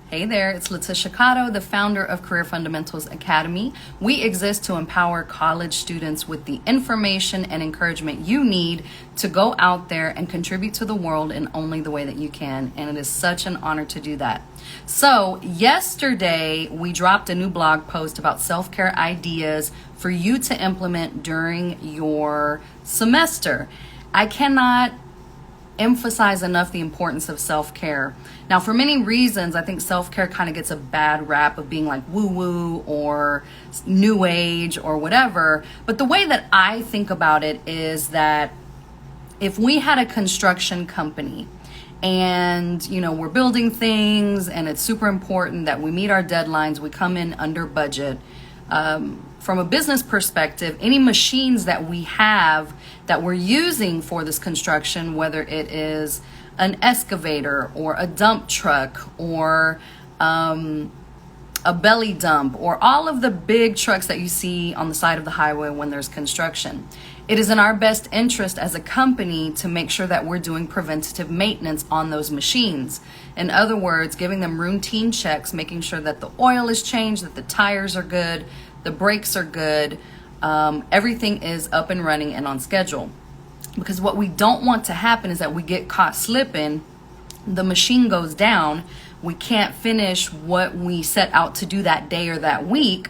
Hey there, it's Letitia Cotto, the founder of Career Fundamentals Academy. We exist to empower college students with the information and encouragement you need to go out there and contribute to the world in only the way that you can. And it is such an honor to do that. So yesterday, we dropped a new blog post about self-care ideas for you to implement during your semester. I cannot emphasize enough the importance of self-care. Now, for many reasons, I think self-care kind of gets a bad rap of being like woo-woo or new age or whatever. But the way that I think about it is that if we had a construction company and, we're building things and it's super important that we meet our deadlines, we come in under budget. From a business perspective, any machines that we have that we're using for this construction, whether it is an excavator or a dump truck or a belly dump or all of the big trucks that you see on the side of the highway when there's construction, it is in our best interest as a company to make sure that we're doing preventative maintenance on those machines. In other words, giving them routine checks, making sure that the oil is changed, that the tires are good, the brakes are good, everything is up and running and on schedule. Because what we don't want to happen is that we get caught slipping, the machine goes down, we can't finish what we set out to do that day or that week,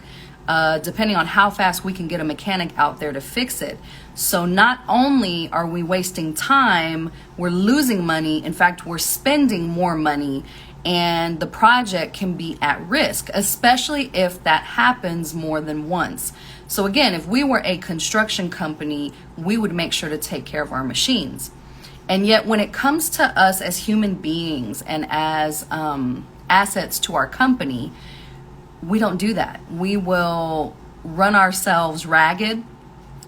depending on how fast we can get a mechanic out there to fix it. So not only are we wasting time, we're losing money. In fact, we're spending more money, and the project can be at risk, especially if that happens more than once. So again, if we were a construction company, we would make sure to take care of our machines. And yet when it comes to us as human beings and as assets to our company, we don't do that. We will run ourselves ragged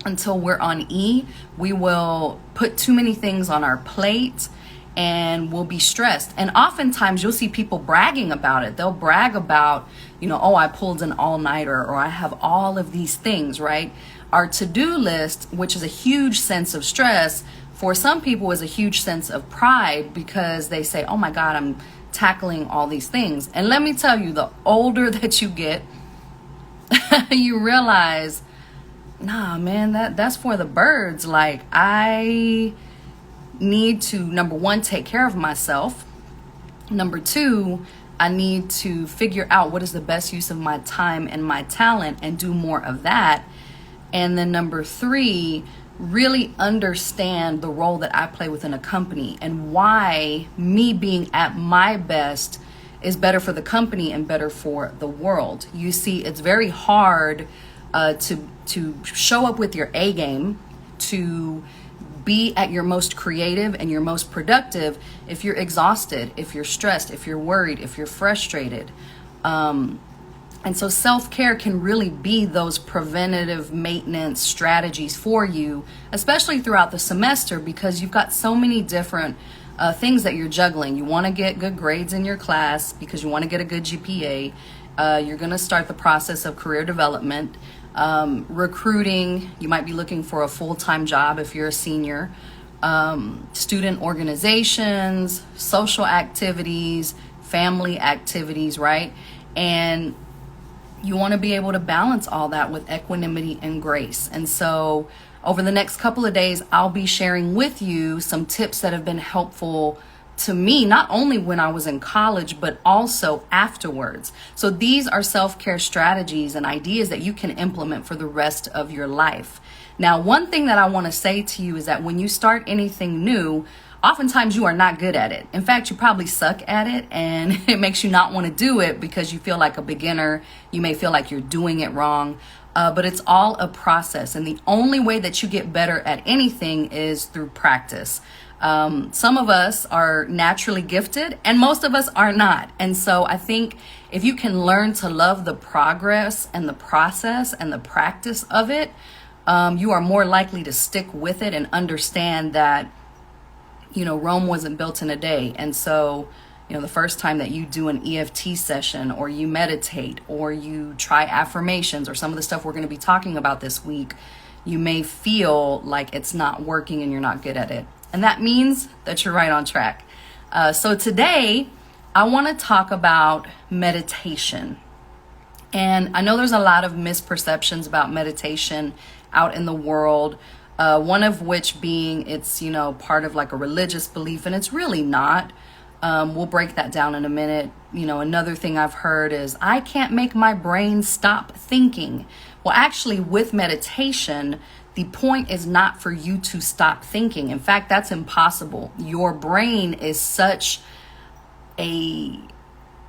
until we're on E. We will put too many things on our plate and we'll be stressed. And oftentimes you'll see people bragging about it. They'll brag about, oh, I pulled an all-nighter, or I have all of these things, right? Our to-do list, which is a huge sense of stress, for some people is a huge sense of pride because they say, oh my God, I'm tackling all these things. And let me tell you, the older that you get, you realize, nah, man, that's for the birds. Like, I need to, number one, take care of myself. Number two, I need to figure out what is the best use of my time and my talent and do more of that. And then number three, really understand the role that I play within a company and why me being at my best is better for the company and better for the world. You see, it's very hard to show up with your A game, to be at your most creative and your most productive if you're exhausted, if you're stressed, if you're worried, if you're frustrated. And so self-care can really be those preventative maintenance strategies for you, especially throughout the semester, because you've got so many different things that you're juggling. You want to get good grades in your class because you want to get a good GPA. You're going to start the process of career development. Recruiting, you might be looking for a full-time job if you're a senior, student organizations, social activities, family activities, right? And you want to be able to balance all that with equanimity and grace. And so over the next couple of days, I'll be sharing with you some tips that have been helpful to me, not only when I was in college, but also afterwards. So these are self-care strategies and ideas that you can implement for the rest of your life. Now, one thing that I want to say to you is that when you start anything new, oftentimes you are not good at it. In fact, you probably suck at it, and it makes you not want to do it because you feel like a beginner. You may feel like you're doing it wrong, but it's all a process. And the only way that you get better at anything is through practice. Some of us are naturally gifted and most of us are not. And so I think if you can learn to love the progress and the process and the practice of it, you are more likely to stick with it and understand that, Rome wasn't built in a day. And so, the first time that you do an EFT session or you meditate or you try affirmations or some of the stuff we're going to be talking about this week, you may feel like it's not working and you're not good at it. And that means that you're right on track. So today, I want to talk about meditation. And I know there's a lot of misperceptions about meditation out in the world. One of which being it's, part of like a religious belief, and it's really not. We'll break that down in a minute. Another thing I've heard is I can't make my brain stop thinking. Well, actually, with meditation, the point is not for you to stop thinking. In fact, that's impossible. Your brain is such an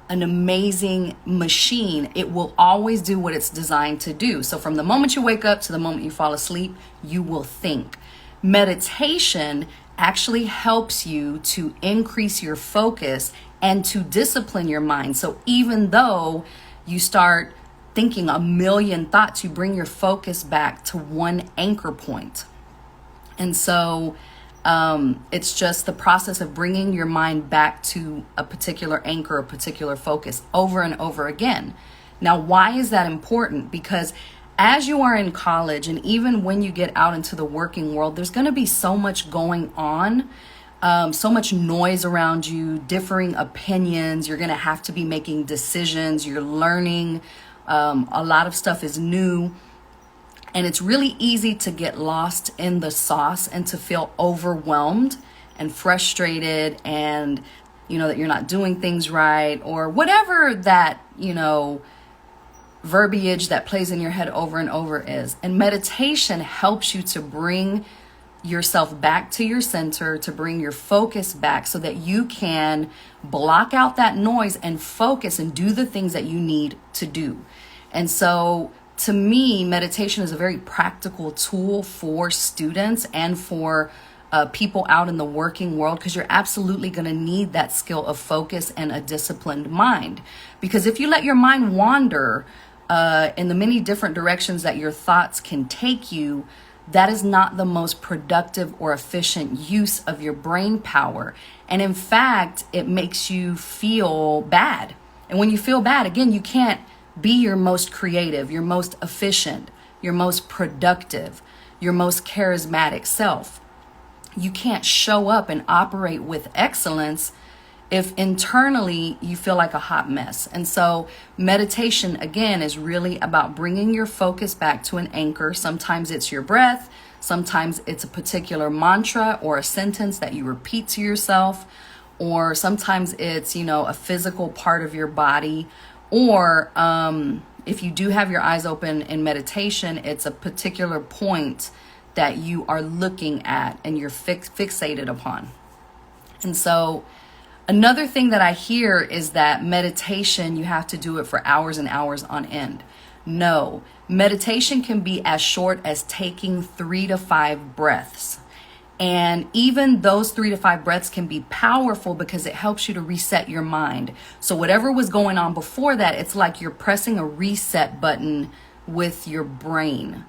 amazing machine. It will always do what it's designed to do. So from the moment you wake up to the moment you fall asleep, you will think. Meditation actually helps you to increase your focus and to discipline your mind. So even though you start thinking a million thoughts, you bring your focus back to one anchor point. And so it's just the process of bringing your mind back to a particular anchor, a particular focus over and over again. Now, why is that important? Because as you are in college, and even when you get out into the working world, there's going to be so much going on, so much noise around you, differing opinions. You're going to have to be making decisions. You're learning. A lot of stuff is new. And it's really easy to get lost in the sauce and to feel overwhelmed and frustrated and, that you're not doing things right or whatever that, verbiage that plays in your head over and over is. And meditation helps you to bring yourself back to your center, to bring your focus back so that you can block out that noise and focus and do the things that you need to do. And so to me, meditation is a very practical tool for students and for people out in the working world, because you're absolutely going to need that skill of focus and a disciplined mind. Because if you let your mind wander in the many different directions that your thoughts can take you, that is not the most productive or efficient use of your brain power. And in fact, it makes you feel bad. And when you feel bad, again, you can't be your most creative, your most efficient, your most productive, your most charismatic self. You can't show up and operate with excellence if internally you feel like a hot mess. And so meditation, again, is really about bringing your focus back to an anchor. Sometimes it's your breath. Sometimes it's a particular mantra or a sentence that you repeat to yourself. Or sometimes it's, a physical part of your body. Or if you do have your eyes open in meditation, it's a particular point that you are looking at and you're fixated upon. And so another thing that I hear is that meditation, you have to do it for hours and hours on end. No, meditation can be as short as taking 3 to 5 breaths. And even those 3 to 5 breaths can be powerful because it helps you to reset your mind. So whatever was going on before that, it's like you're pressing a reset button with your brain.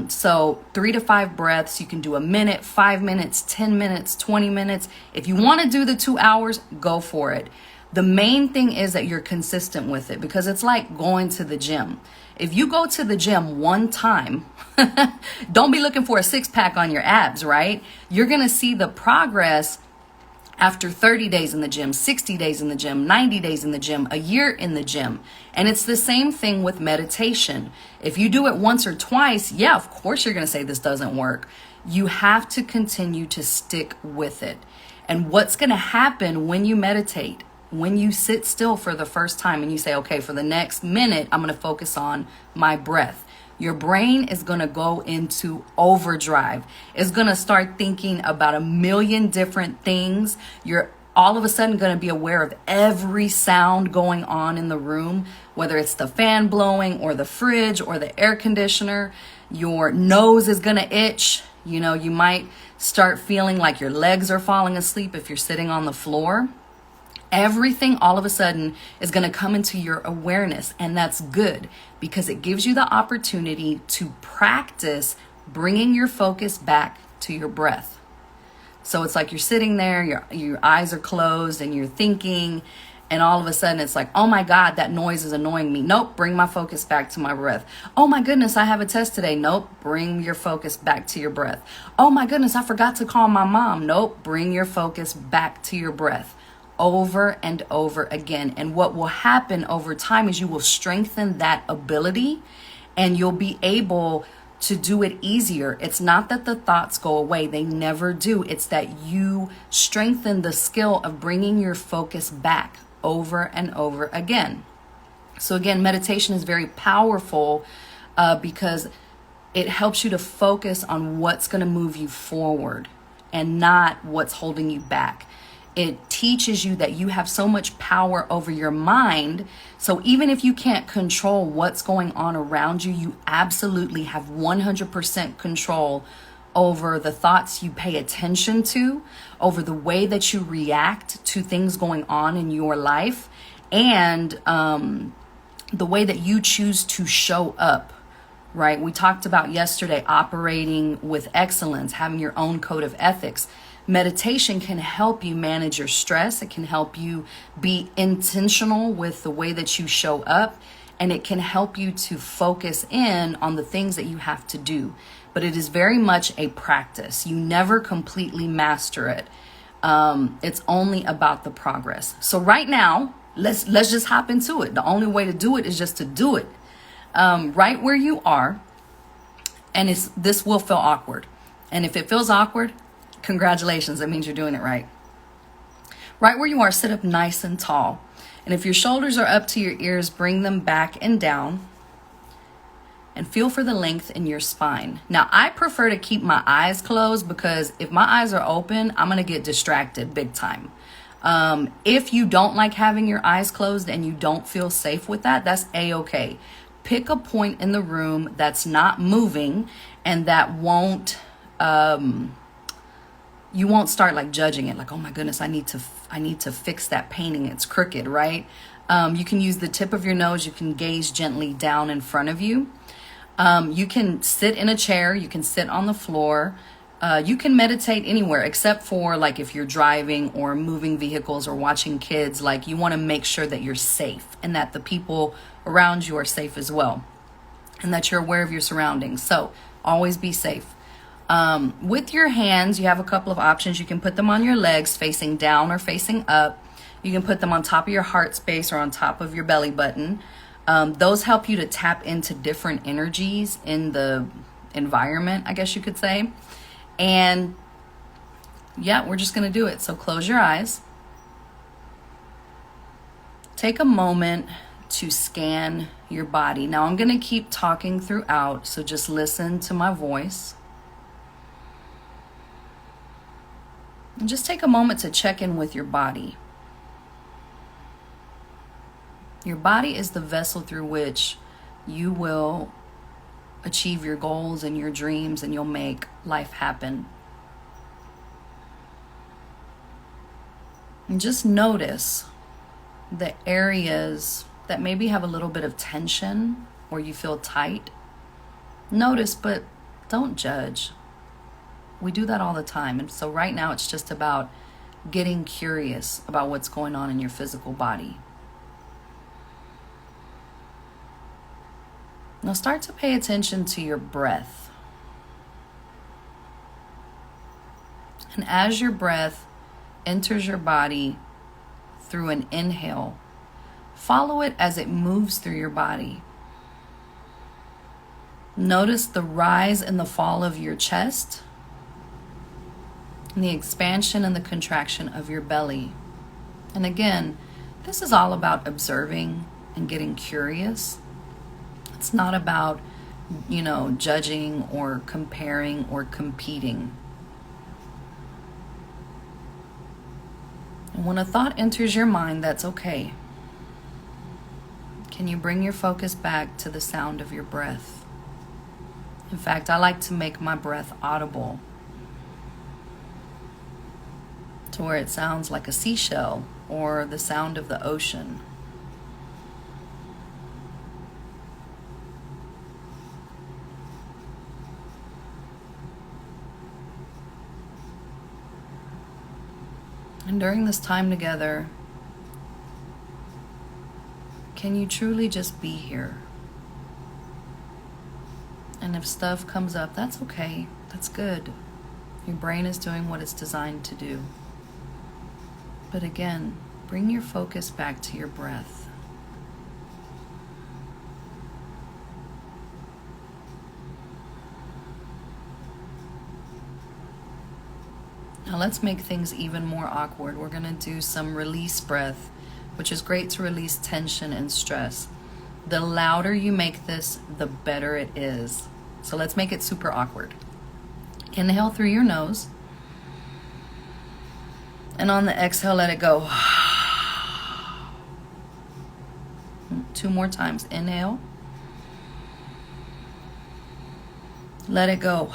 So 3 to 5 breaths, you can do a minute, 5 minutes, 10 minutes, 20 minutes. If you want to do the 2 hours, go for it. The main thing is that you're consistent with it, because it's like going to the gym. If you go to the gym one time, don't be looking for a 6-pack on your abs, right? You're going to see the progress after 30 days in the gym, 60 days in the gym, 90 days in the gym, a year in the gym. And it's the same thing with meditation. If you do it once or twice, yeah, of course you're going to say this doesn't work. You have to continue to stick with it. And what's going to happen when you meditate, when you sit still for the first time and you say, okay, for the next minute, I'm going to focus on my breath. Your brain is going to go into overdrive. It's going to start thinking about a million different things. You're all of a sudden going to be aware of every sound going on in the room, whether it's the fan blowing or the fridge or the air conditioner. Your nose is going to itch. You might start feeling like your legs are falling asleep if you're sitting on the floor. Everything all of a sudden is going to come into your awareness, and that's good because it gives you the opportunity to practice bringing your focus back to your breath. So it's like you're sitting there, your eyes are closed and you're thinking, and all of a sudden it's like, oh my God, that noise is annoying me. Nope, bring my focus back to my breath. Oh my goodness, I have a test today. Nope, bring your focus back to your breath. Oh my goodness, I forgot to call my mom. Nope, bring your focus back to your breath. over and over again. And what will happen over time is you will strengthen that ability and you'll be able to do it easier. It's not that the thoughts go away, they never do. It's that you strengthen the skill of bringing your focus back over and over again. So again, meditation is very powerful because it helps you to focus on what's going to move you forward and not what's holding you back. It teaches you that you have so much power over your mind. So even if you can't control what's going on around you, you absolutely have 100% control over the thoughts you pay attention to, over the way that you react to things going on in your life, and the way that you choose to show up, right? We talked about yesterday operating with excellence, having your own code of ethics. Meditation can help you manage your stress. It can help you be intentional with the way that you show up, and it can help you to focus in on the things that you have to do. But it is very much a practice. You never completely master it. It's only about the progress. So right now, let's just hop into it. The only way to do it is just to do it right where you are. And this will feel awkward. And if it feels awkward, congratulations, that means you're doing it right. Right where you are, sit up nice and tall. And if your shoulders are up to your ears, bring them back and down. And feel for the length in your spine. Now, I prefer to keep my eyes closed because if my eyes are open, I'm going to get distracted big time. If you don't like having your eyes closed and you don't feel safe with that, that's a-okay. Pick a point in the room that's not moving and that won't... you won't start like judging it, like, oh my goodness, I need to fix that painting, it's crooked, right? You can use the tip of your nose. You can gaze gently down in front of you. You can sit in a chair. You can sit on the floor. You can meditate anywhere except for like if you're driving or moving vehicles or watching kids. Like, you want to make sure that you're safe and that the people around you are safe as well, and that you're aware of your surroundings. So always be safe. With your hands, you have a couple of options. You can put them on your legs facing down or facing up. You can put them on top of your heart space or on top of your belly button. Those help you to tap into different energies in the environment, I guess you could say. And yeah, we're just going to do it. So close your eyes. Take a moment to scan your body. Now I'm going to keep talking throughout, so just listen to my voice. And just take a moment to check in with your body. Your body is the vessel through which you will achieve your goals and your dreams, and you'll make life happen. And just notice the areas that maybe have a little bit of tension or you feel tight. Notice, but don't judge. We do that all the time. And so right now it's just about getting curious about what's going on in your physical body. Now start to pay attention to your breath. And as your breath enters your body through an inhale, follow it as it moves through your body. Notice the rise and the fall of your chest, and the expansion and the contraction of your belly. And again, this is all about observing and getting curious. It's not about, judging or comparing or competing. And when a thought enters your mind, that's okay. Can you bring your focus back to the sound of your breath? In fact, I like to make my breath audible, to where it sounds like a seashell or the sound of the ocean. And during this time together, can you truly just be here? And if stuff comes up, that's okay. That's good. Your brain is doing what it's designed to do. But again, Bring your focus back to your breath. Now let's make things even more awkward. We're going to do some release breath, which is great to release tension and stress. The louder you make this, the better it is. So let's make it super awkward. Inhale through your nose. And on the exhale, let it go. 2 more times. Inhale. Let it go.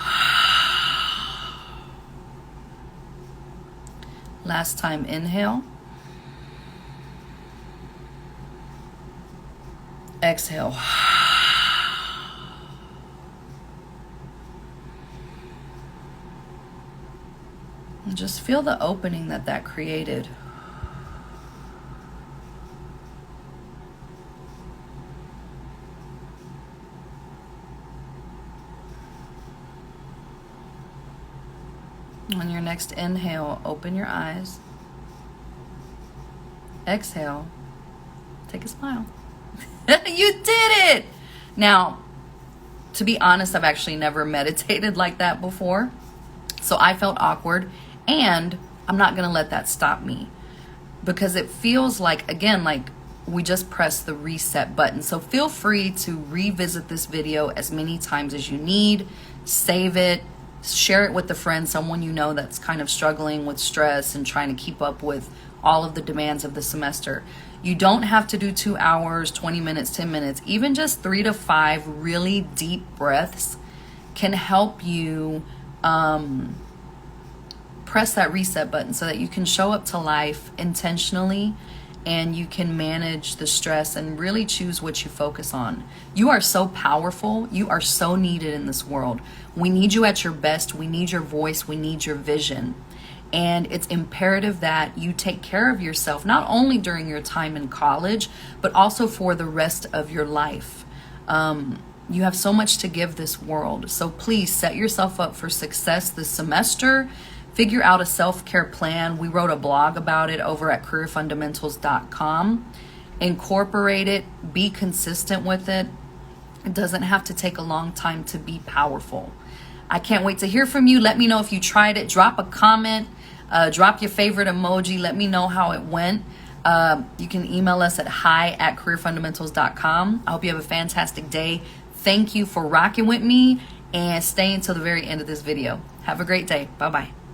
Last time, inhale. Exhale. And just feel the opening that created. On your next inhale, open your eyes. Exhale. Take a smile. You did it! Now, to be honest, I've actually never meditated like that before. So I felt awkward, and I'm not going to let that stop me, because it feels like, again, like we just pressed the reset button. So feel free to revisit this video as many times as you need. Save it. Share it with a friend, someone you know that's kind of struggling with stress and trying to keep up with all of the demands of the semester. You don't have to do 2 hours, 20 minutes, 10 minutes. Even just 3 to 5 really deep breaths can help you press that reset button so that you can show up to life intentionally, and you can manage the stress and really choose what you focus on. You are so powerful. You are so needed in this world. We need you at your best. We need your voice. We need your vision. And it's imperative that you take care of yourself, not only during your time in college, but also for the rest of your life. You have so much to give this world. So please set yourself up for success this semester. Figure out a self-care plan. We wrote a blog about it over at careerfundamentals.com. Incorporate it. Be consistent with it. It doesn't have to take a long time to be powerful. I can't wait to hear from you. Let me know if you tried it. Drop a comment. Drop your favorite emoji. Let me know how it went. You can email us at hi@careerfundamentals.com. I hope you have a fantastic day. Thank you for rocking with me and staying till the very end of this video. Have a great day. Bye-bye.